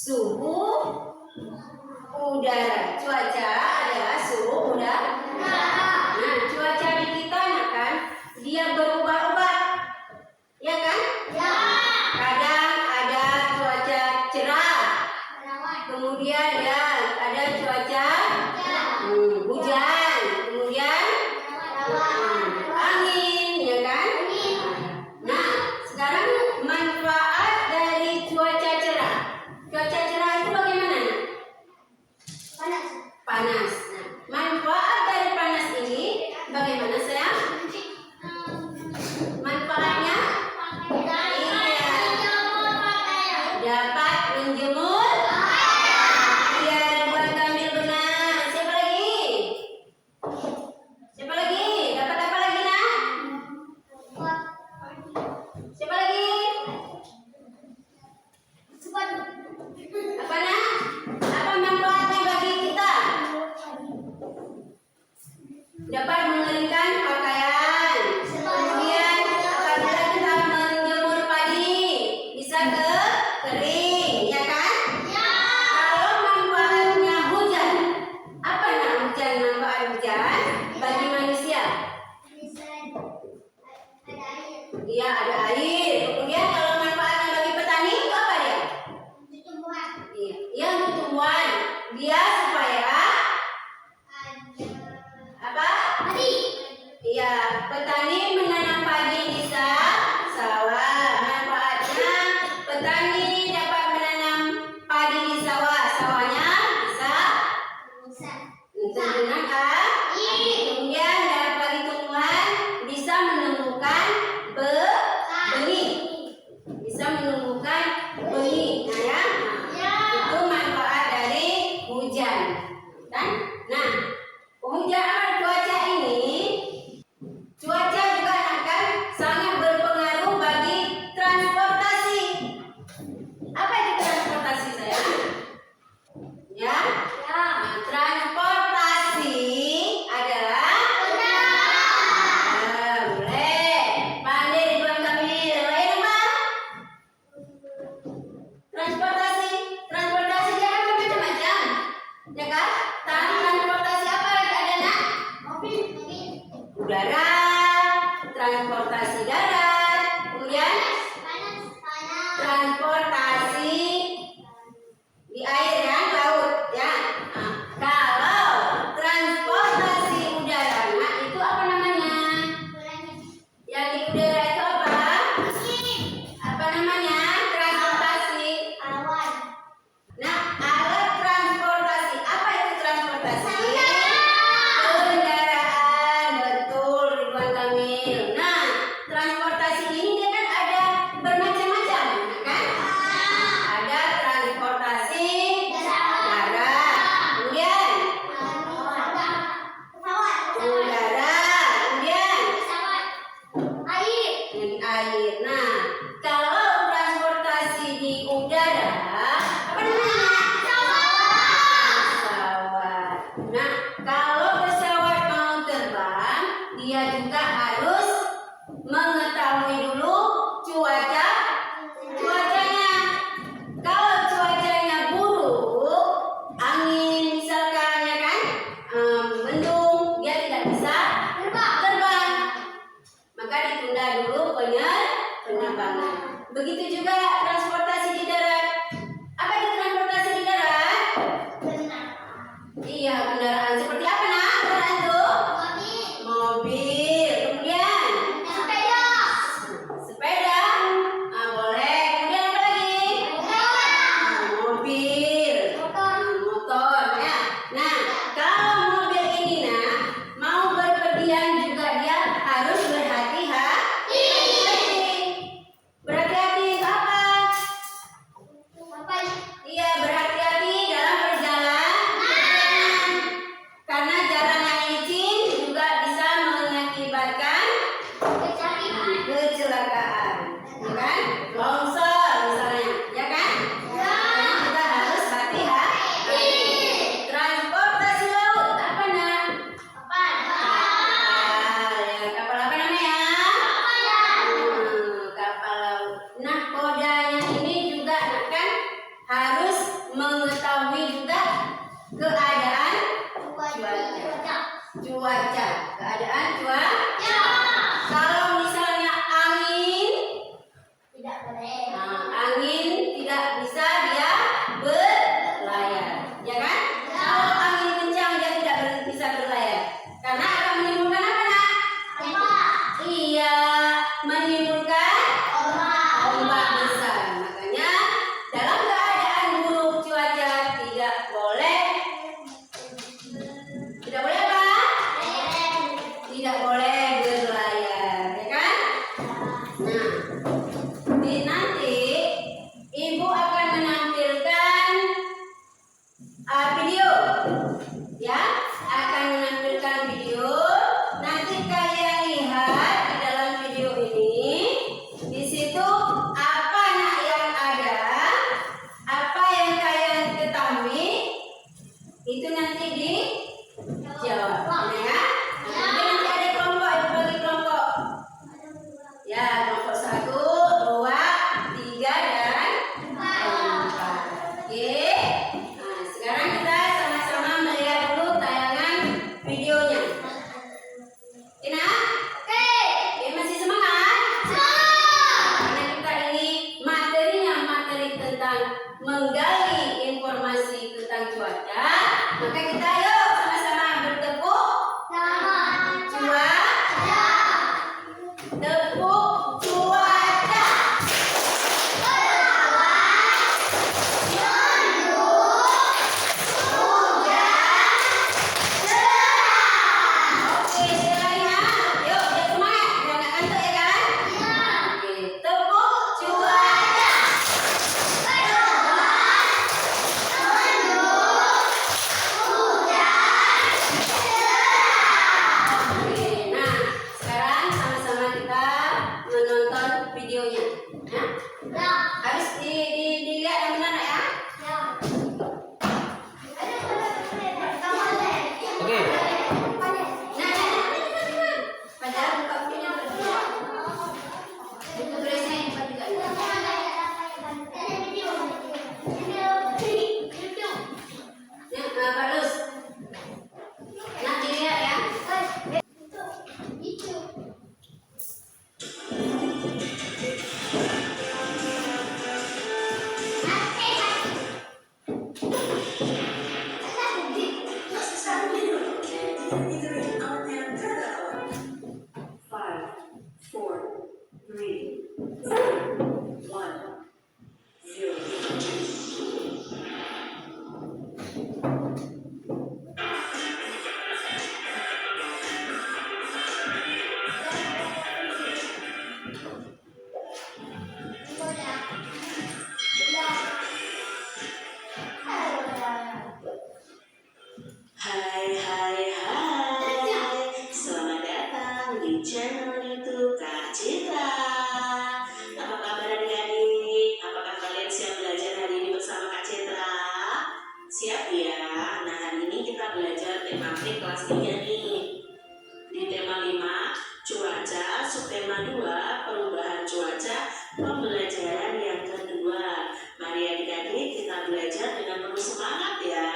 suhu udara. Cuaca adalah suhu udara. Nah, cuaca di kita kan dia berubah-ubah, ya kan? Ya. Kadang ada cuaca cerah, kemudian ya ada cuaca hujan, kemudian angin, ya kan? Nah, sekarang manfaat dari cuaca cerah. Cuaca cerah itu bagaimana? Panas. Nah, manfaat dari panas ini bagaimana, sayang? Manfaatnya? Dapat menjemur. Iya, Ridwan Kamil benar. Siapa lagi? Siapa lagi? Dapat apa lagi, nak? Siapa lagi? Apa, nak? Apa manfaatnya bagi kita? Dapat mengeringkan pakaian. Kemudian apabila kita menjemur padi bisa kering, ya kan? Kalau manfaatnya hujan, apa nak hujan? Manfaat hujan bagi manusia? Iya, ada air. Kemudian kalau manfaatnya bagi petani itu apa dia? Iya, untuk tumbuhan. Dia supaya apa? Iya, petani menanam padi di sawah. Manfaatnya petani dapat menanam padi di sawah. Sawahnya bisa menggunakan air. Kemudian bagi tumbuhan bisa menumbuhkan benih. Bisa menumbuhkan benih. Nah, ya. Itu manfaat dari hujan. Kan? Nah, hujan cuaca ini, cuaca juga akan sangat berpengaruh bagi transportasi. Apa itu transportasi, sayang? Ya? Nah, transportasi adalah boleh. Pandai Ridwan Kamil. Lain apa? Transportasi dia kan macam-macam, ya kan? Transportasi apa yang ada, nak? Udara, transportasi darat, kemudian transportasi di air, ya, laut, ya. Nah, kalau transportasi udara, nah itu apa namanya? Yang di udara itu apa? Apa namanya? Transportasi. Nah, alat transportasi. Apa itu transportasi? Kendaraan, betul Ridwan Kamil. Nah, transportasi ini dia kan ada bermacam-macam, kan? Ada transportasi darat, kemudian udara, kemudian air. Nah, kalau transportasi di udara, apa namanya? Pesawat. Nah, kalau pesawat mau terbang, dia juga harus mengetahui dulu cuacanya. Kalau cuacanya buruk, angin misalkan, ya kan, mendung, dia tidak bisa terbang. Maka ditunda dulu penerbangan. Begitu juga transportasi di darat. Apa itu transportasi di darat? Iya, kendaraan seperti apa, nak? Kendaraan itu? Mobil. Kemudian sepeda. Ah, boleh. Kemudian apa lagi? Mobil. Motor, ya. Nah, kalau mobil ini, nak, mau berpergian juga dia harus berhati-hati. Berhati-hati itu apa? Nanti Ibu akan menampilkan video, ya, akan menampilkan video. Nanti kalian lihat di dalam video ini, di situ apa yang ada, apa yang kalian ketahui, itu nanti dijawab, ya. Nanti ada kelompok, itu bagi kelompok. Ya, kelompok 1, 2, 3, dan 4. Oke. Nah, sekarang kita sama-sama melihat dulu tayangan videonya. Ina? Oke. Masih semangat? Karena kita ini materinya materi tentang menggali informasi tentang cuaca, maka kita yuk sama-sama bertepuk cuaca. Tepuk cuaca. Oke, sekali ya. Yuk, biar semangat, biar nggak ngantuk ya kan? Oke, tepuk cuaca. Oke, nah sekarang sama-sama kita menonton videonya. Nah, harus dilihat yang benar ya. Oke. Padahal buka videonya dulu. Buku tulisnya yang depan juga. Ya, bagus. Nah, dilihat ya. Hai, selamat datang di channel YouTube Kak Citra. Apa kabar adik-adik? Apakah kalian siap belajar hari ini bersama Kak Citra? Siap ya? Nah, hari ini kita belajar tematik kelas 3 nih. Di tema 5, cuaca, subtema 2, perubahan cuaca, pembelajaran yang kedua. Mari adik-adik kita belajar dengan penuh semangat ya.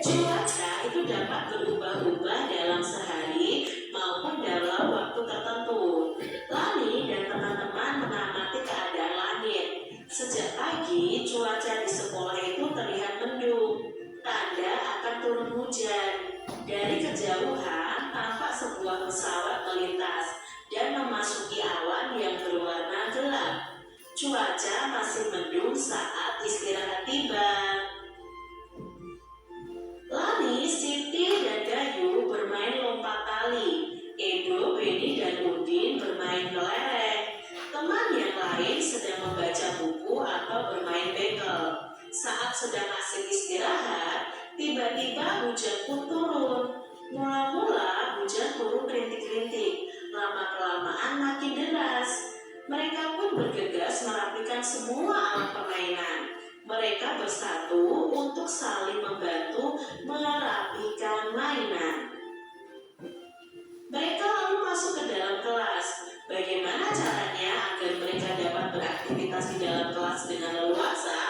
Cuaca itu dapat berubah-ubah dalam sehari maupun dalam waktu tertentu. Lani dan teman-teman mengamati keadaan langit. Sejak pagi, cuaca di sekolah itu terlihat mendung, tanda akan turun hujan. Dari kejauhan, tampak sebuah pesawat melintas dan memasuki awan yang berwarna gelap. Cuaca masih mendung saat istirahat tiba. Lani, Siti, dan Gayu bermain lompat tali. Edo, Beni, dan Udin bermain kelereng. Teman yang lain sedang membaca buku atau bermain bekel. Saat sedang asik istirahat, tiba-tiba hujan pun turun. Mula-mula hujan turun rintik-rintik, lama-kelamaan makin deras. Mereka pun bergegas merapikan semua alat permainan. Mereka bersatu untuk saling membantu merapikan mainan. Mereka lalu masuk ke dalam kelas. Bagaimana caranya agar mereka dapat beraktivitas di dalam kelas dengan leluasa?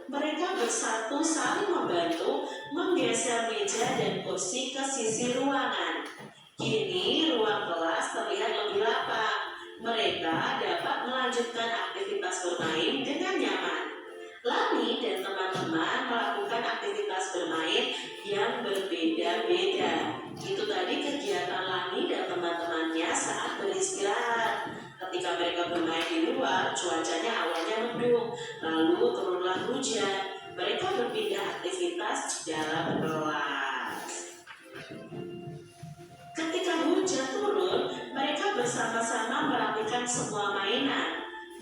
Mereka bersatu saling membantu menggeser meja dan kursi ke sisi ruangan. Kini ruang kelas terlihat lebih lapang. Mereka dapat melanjutkan aktivitas bermain dengan nyaman. Lani dan teman-teman melakukan aktivitas bermain yang berbeda-beda. Itu tadi kegiatan Lani dan teman-temannya saat beristirahat. Ketika mereka bermain di luar, cuacanya awalnya mendung, lalu turunlah hujan. Mereka berpindah aktivitas di dalam kelas. Ketika hujan turun, mereka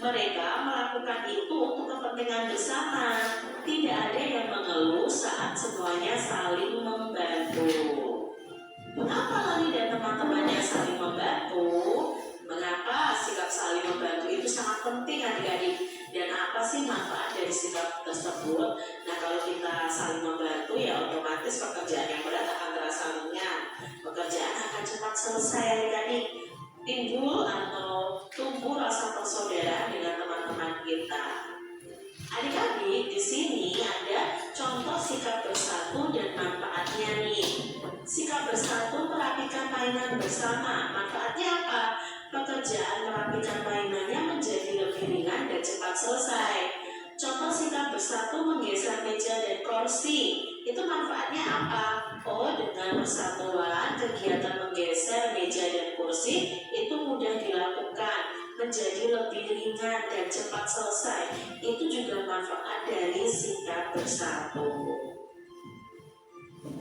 Mereka melakukan itu untuk kepentingan bersama. Tidak ada yang mengeluh saat semuanya saling membantu. Mengapa Lani dan teman-temannya saling membantu? Mengapa sikap saling membantu itu sangat penting adik-adik? Dan apa sih manfaat dari sikap tersebut? Nah, kalau kita saling membantu ya otomatis pekerjaan yang berat akan terasa ringan. Pekerjaan akan cepat selesai adik-adik. Timbul atau tumbuh rasa persaudaraan dengan teman-teman kita. Adik-adik, di sini ada contoh sikap bersatu dan manfaatnya nih. Sikap bersatu merapikan mainan bersama. Manfaatnya apa? Pekerjaan merapikan mainannya menjadi lebih ringan dan cepat selesai. Contoh sikap bersatu menggeser meja dan kursi. Itu manfaatnya apa? Oh, dengan persatuan, kegiatan menggeser meja dan kursi itu mudah dilakukan, menjadi lebih ringan dan cepat selesai. Itu juga manfaat dari sikap bersatu.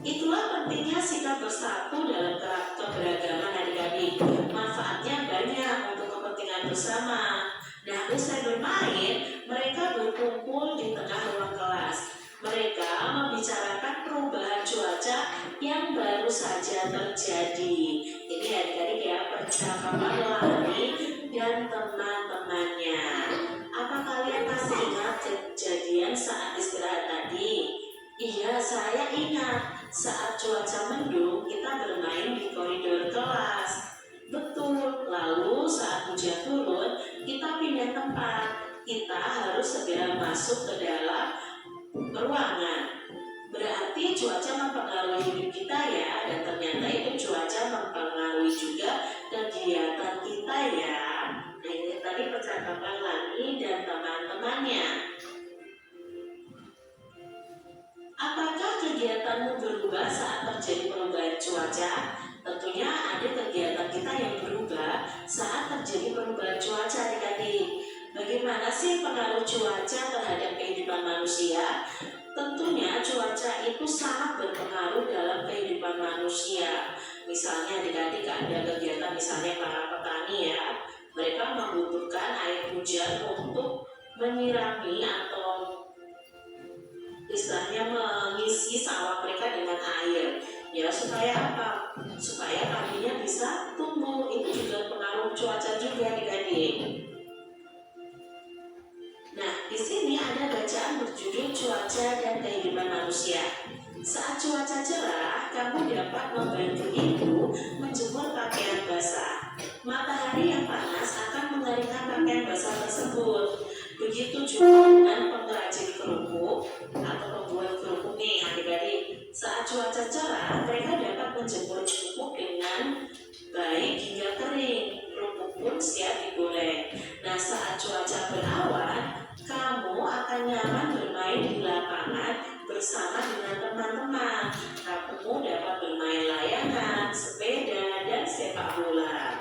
Itulah pentingnya sikap bersatu dalam keberagaman adik-adik. Manfaatnya banyak untuk kepentingan bersama. Nah, usai bermain, mereka berkumpul di tengah ruang kelas. Mereka membicarakan perubahan cuaca yang baru saja terjadi. Ini adik-adik ya, percakapan Lani dan teman-temannya. Apa kalian masih ingat kejadian saat istirahat tadi? Iya, saya ingat. Saat cuaca mendung, kita bermain di koridor kelas. Betul, lalu saat hujan turun, kita pindah tempat. Kita harus segera masuk ke dalam ruangan. Berarti cuaca mempengaruhi hidup kita ya. Dan ternyata itu cuaca mempengaruhi juga kegiatan kita ya. Nah, ini tadi percakapan Lani dan teman-temannya. Apakah kegiatanmu berubah saat terjadi perubahan cuaca? Tentunya ada kegiatan kita yang berubah saat terjadi perubahan cuaca adik-adik. Bagaimana sih pengaruh cuaca terhadap kehidupan manusia? Tentunya cuaca itu sangat berpengaruh dalam kehidupan manusia. Misalnya adik-adik ada kegiatan misalnya para petani ya. Mereka membutuhkan air hujan untuk menyirami atau istilahnya mengisi sawah mereka dengan air. Ya supaya apa? Supaya padinya bisa tumbuh. Itu juga pengaruh cuaca juga adik-adik. Nah, di sini ada bacaan berjudul Cuaca dan Kehidupan Manusia. Saat cuaca cerah, kamu dapat membantu ibu menjemur pakaian basah. Matahari yang panas akan mengeringkan pakaian basah tersebut. Begitu juga dengan pengrajin kerupuk atau pembuat kerupuk nih adik-adik. Saat cuaca cerah, mereka dapat menjemur kerupuk dengan baik hingga kering. Kerupuk pun siap digoreng. Nah, saat cuaca berawan, kamu akan nyaman bermain di lapangan bersama dengan teman-teman. Kamu dapat bermain layangan, sepeda, dan sepak bola.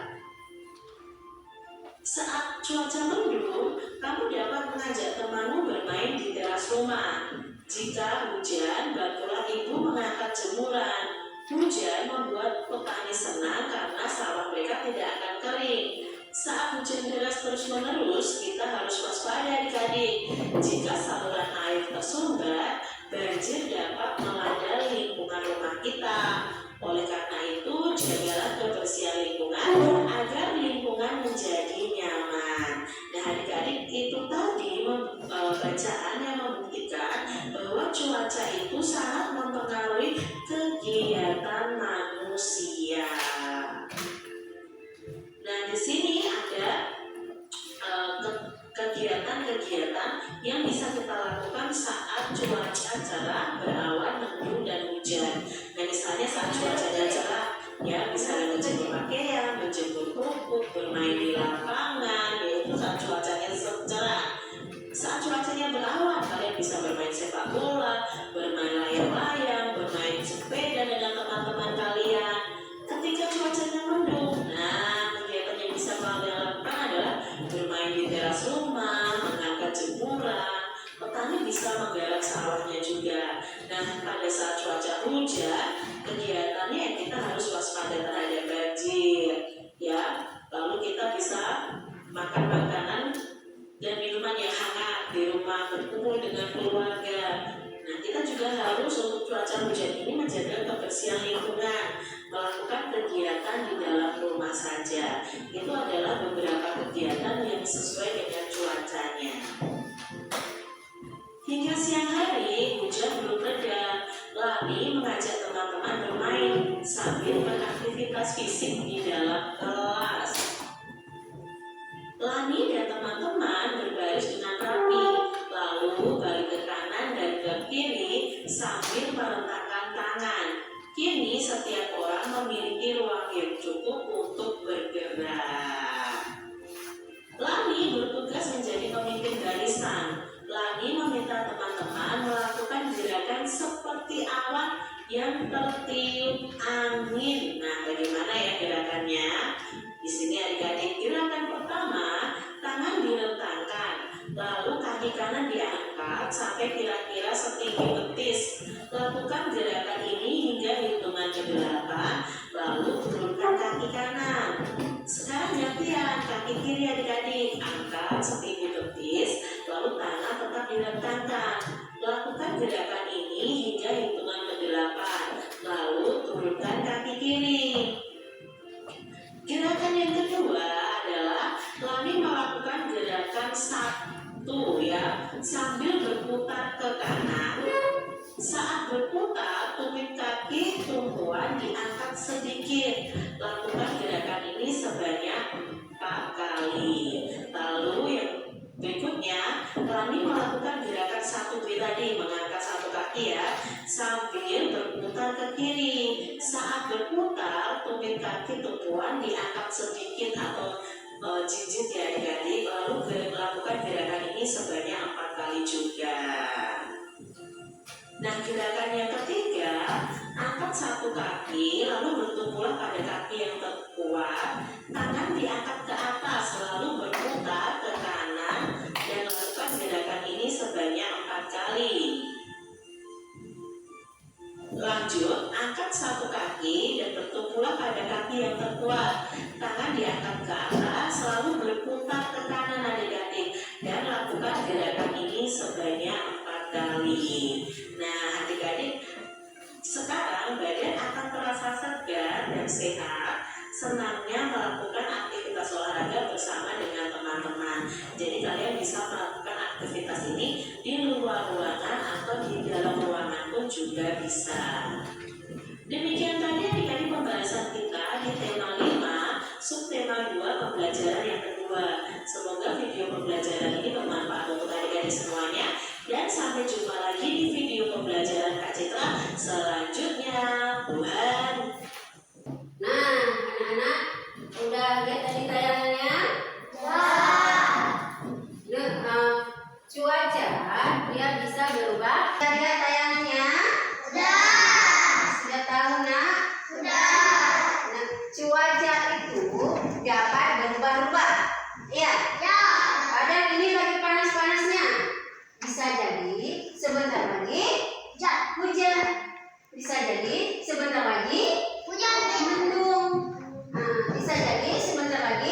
Saat cuaca mendung, kamu dapat mengajak temanmu bermain di teras rumah. Jika hujan, bantulah ibu mengangkat jemuran. Hujan membuat petani senang karena sawah mereka tidak akan kering. Saat hujan deras terus-menerus, kita harus waspada adik-adik. Jika saluran air tersumbat, banjir dapat melanda lingkungan rumah kita. Oleh karena itu, jagalah kebersihan lingkungan agar lingkungan menjadi nyaman. Nah, adik-adik itu tadi bacaan yang membuktikan bahwa cuaca itu sangat mempengaruhi kegiatan manusia. Nah, di sini ada kegiatan-kegiatan yang bisa kita lakukan saat cuaca cerah, berawan, mendung, dan hujan. Nah, misalnya saat cuacanya cerah, ya misalnya menjemur pakaian, menjemur kerupuk, bermain di lapangan, yaitu saat cuacanya cerah. Saat cuacanya berawan, kalian bisa bermain sepak bola, bermain layang-layang, bermain sepeda dengan teman-teman kalian. Ketika cuacanya mendung, nah kegiatan yang bisa kalian lakukan adalah bermain di teras rumah, mengangkat jemuran. Petani bisa menggarap sawahnya juga. Nah, pada saat cuaca hujan, kegiatannya yang kita berkumpul dengan keluarga. Nah, kita juga harus untuk cuaca hujan ini menjaga kebersihan lingkungan, melakukan kegiatan di dalam rumah saja. Itu adalah beberapa kegiatan yang sesuai dengan cuacanya. Hingga siang hari, hujan belum reda. Lani mengajak teman-teman bermain sambil beraktivitas fisik di dalam kelas. Lani dan teman-teman berbaris dengan rapi, lalu balik ke kanan dan ke kiri sambil merentangkan tangan. Kini setiap orang memiliki ruang yang cukup untuk bergerak. Lani bertugas menjadi pemimpin barisan. Lani meminta teman-teman melakukan gerakan seperti alat yang tertiup angin. Nah, bagaimana ya gerakannya? Di sini adik-adik, gerakan pertama, tangan direntangkan, lalu kaki kanan diangkat sampai kira-kira setinggi betis. Lakukan gerakan ini hingga hitungan ke-8, lalu turunkan kaki kanan. Sekarang gantian, kaki kiri adik-adik, angkat setinggi betis, lalu tangan tetap direntangkan. Lakukan gerakan ini hingga hitungan ke-8, lalu turunkan kaki kiri. Gerakan yang kedua adalah Lani melakukan gerakan 1 ya, sambil berputar ke kanan. Saat berputar, tumit kaki tumpuan diangkat sedikit. Lakukan gerakan ini sebanyak 4 kali. Lalu yang berikutnya, Lani melakukan gerakan 1B tadi, mengangkat 1 kaki ya, sambil berputar ke kiri. Saat berputar, tumit kaki tumpuan diangkat sedikit atau jinjit ya adik-adik. Lalu melakukan gerakan ini sebanyak 4 kali juga. Nah, gerakan yang ketiga, angkat 1 kaki, lalu bertumpulah pada kaki yang terkuat, tangan diangkat ke atas, lalu berputar ke kanan, dan lakukan gerakan ini sebanyak 4 kali. Lanjut, angkat 1 kaki dan bertumpulah pada kaki yang terkuat, tangan diangkat ke atas, lalu berputar ke kanan adik-adik, dan lakukan gerakan ini sebanyak 4 kali. Nah, adik-adik, sekarang badan akan terasa segar dan sehat, senangnya melakukan aktivitas olahraga bersama dengan teman-teman. Jadi kalian bisa melakukan aktivitas ini di luar ruangan atau di dalam ruangan pun juga bisa. Demikian tadi adik-adik pembahasan kita di tema 5, subtema 2 pembelajaran yang kedua. Semoga video pembelajaran ini bermanfaat untuk adik-adik semuanya. Dan sampai jumpa lagi di video pembelajaran Kak Citra selanjutnya. Tuhan. Nah, anak-anak, udah lihat tadi tayangannya? Cuaca dia bisa berubah. Sudah lihat tayangannya? Sudah tahu nak? Nah, cuaca itu dapat berubah-ubah. Iya. Padahal ini lagi panas-panasnya. Bisa jadi sebentar lagi hujan. Bisa jadi sebentar lagi mendung. Bisa jadi sebentar lagi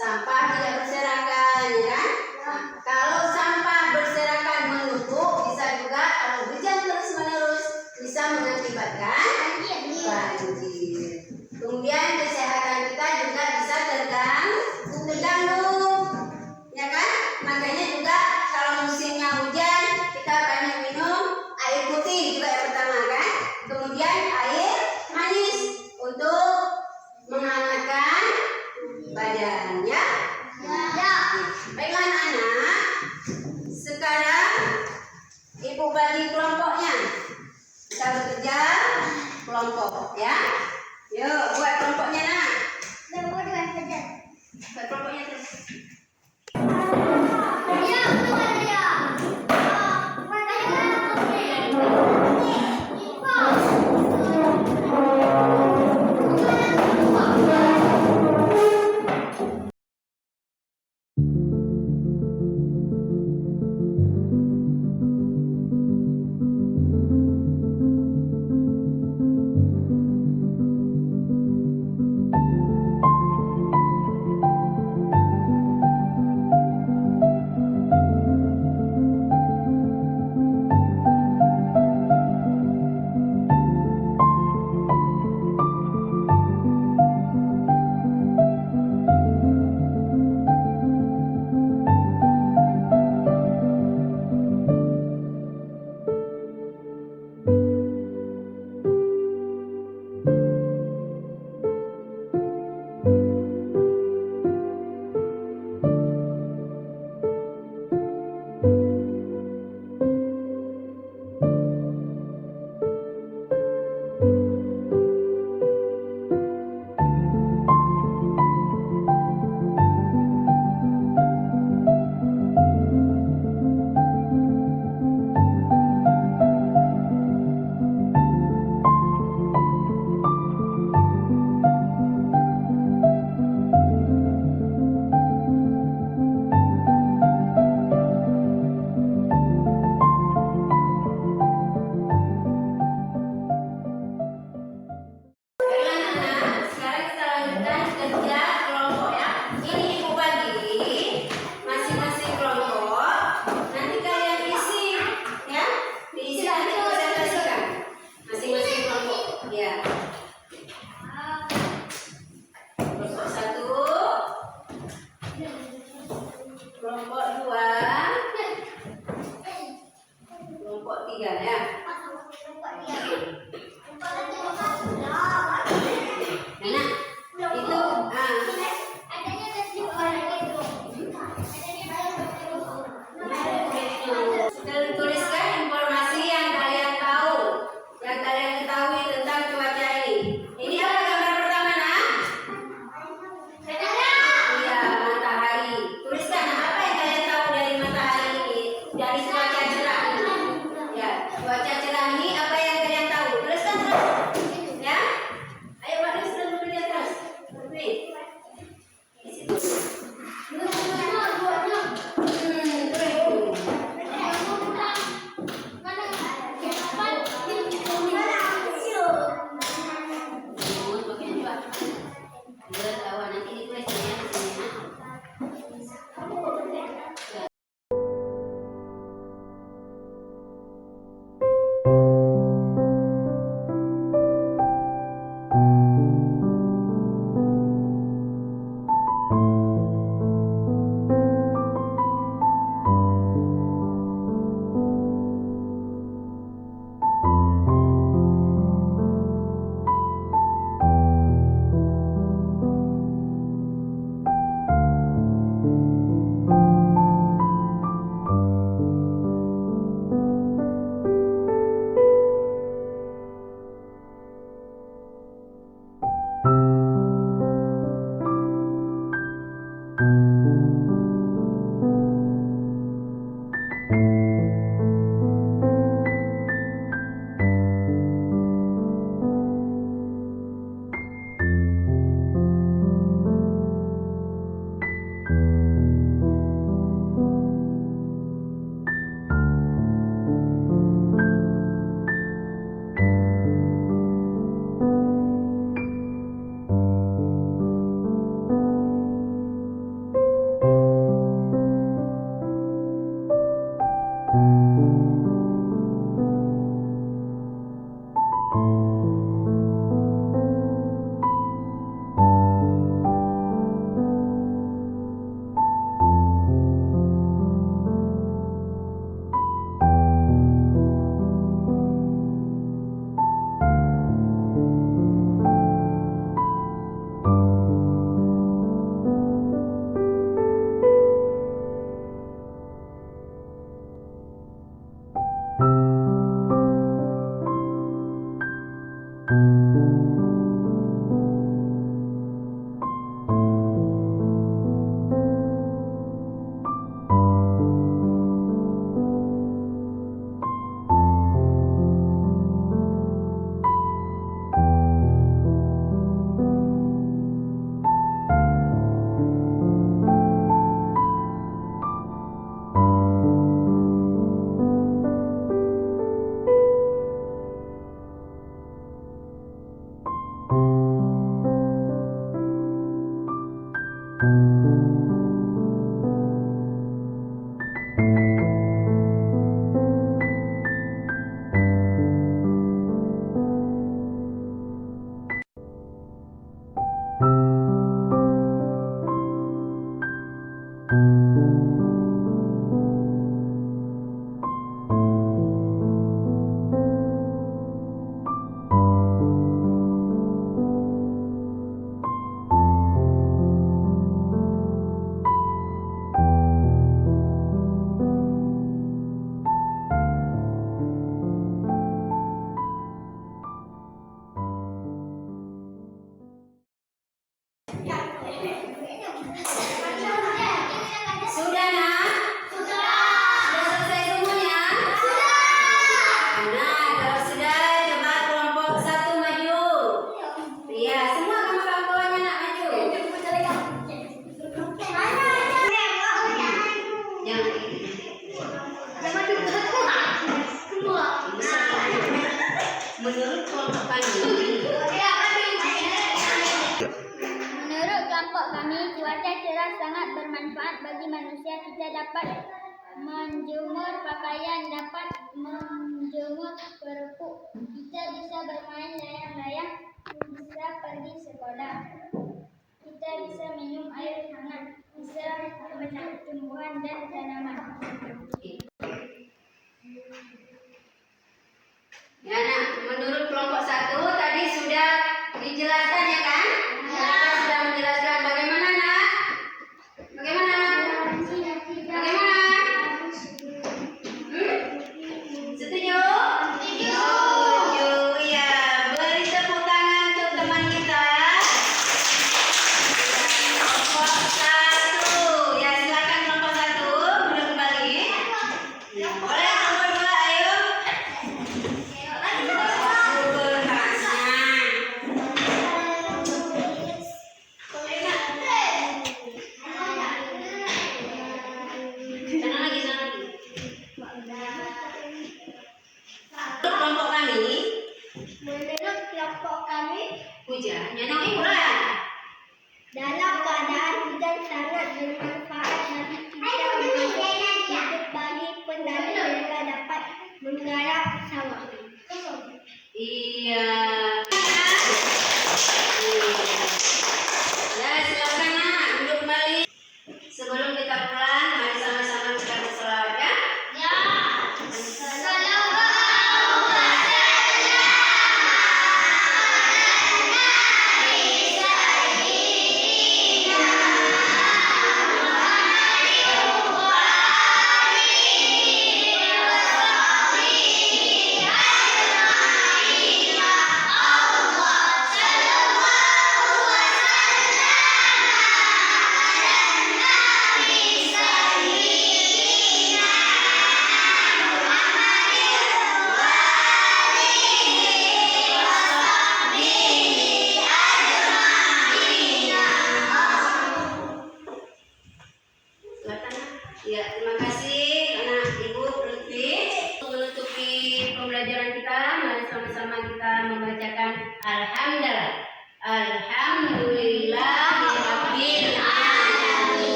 sampah tidak berserakan, ya kan? Nah, kalau sampah berserakan menumpuk, bisa juga kalau hujan terus-menerus bisa mengakibatkan banjir. Kemudian kesehatan kita juga bisa terganggu, ya kan? Makanya juga kalau musimnya hujan kita banyak minum air putih juga yang pertama kan. Kemudian air manis untuk menghangatkan badan, ya. Sudah nak? Sudah selesai semuanya? Nah, kalau sudah coba kelompok 1 maju. Iya, semua kawan-kawannya nak maju. Menurut kelompok kami. Menurut kelompok kami, cuaca cerah sangat bermanfaat bagi manusia. Kita dapat menjemur pakaian, dapat menjemur kerupuk. Kita bisa bermain layang-layang, bisa pergi sekolah. Kita bisa minum air hangat, bisa menanam tumbuhan dan tanaman. Ya nak, menurut kelompok 1 tadi sudah